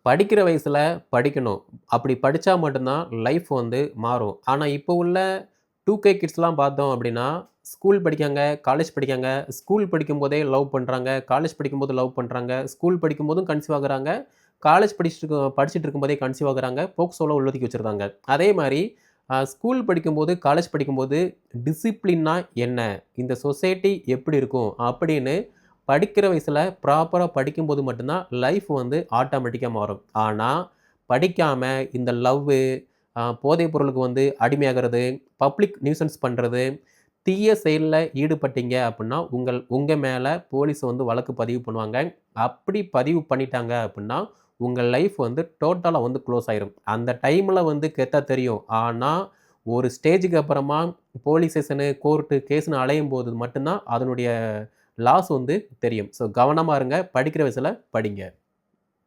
படிக்கிற வயசுல படிக்கணும். அப்படி படிச்சா மட்டும் தான் லைஃப் வந்து மாறும். ஆனா, இப்போ உள்ள 2K கிட்ஸ்லாம் பார்த்தோம் அப்படின்னா, ஸ்கூல் படிக்காங்க, காலேஜ் படிக்காங்க. ஸ்கூல் படிக்கும்போதே லவ் பண்றாங்க. காலேஜ் படிக்கும்போது லவ் பண்றாங்க. ஸ்கூல் படிக்கும்போதும் கன்சீவ் ஆகுறாங்க. காலேஜ் படிச்சுட்டு இருக்கும்போதே கன்சீவ் ஆகுறாங்க. போக்சோல உள்ள தூக்கி வச்சிருக்காங்க. அதே மாரி ஸ்கூல் படிக்கும்போது, காலேஜ் படிக்கும்போது டிசிப்ளின்னா என்ன? இந்த சொசைட்டி எப்படி இருக்கும்? அப்படின்னு படிக்கிற வயசுல ப்ராப்பரா படிக்கும்போது மட்டும் தான் லைஃப் வந்து ஆட்டோமேட்டிக்கா மாறும். ஆனா, படிக்காம இந்த லவ்வு, போதைப் பொருளுக்கு வந்து அடிமையாகுறது, பப்ளிக் நியூசன்ஸ் பண்றது, தீய செயல்ல ஈடுபட்டீங்க அப்புட்ன்னா, உங்க மேல போலீஸ் வந்து வழக்கு பதிவு பண்ணுவாங்க. அப்படி பதிவு பண்ணிட்டாங்க அப்புட்ன்னா, உங்க லைஃப் வந்து டோட்டலா வந்து குளோஸ் ஆயிரும். அந்த டைம்ல வந்து கெத்தா தெரியும். ஆனா, ஒரு ஸ்டேஜ்க்கு அப்புறமா போலீஸ் ஸ்டேஷனு, கோர்ட்டு, கேஸ்ன்னு அலையும்போது மட்டும் தான் அதனுடைய லாஸ் வந்து தெரியும். ஸோ கவனமா இருங்க. படிக்கிற வயசுல படிங்க.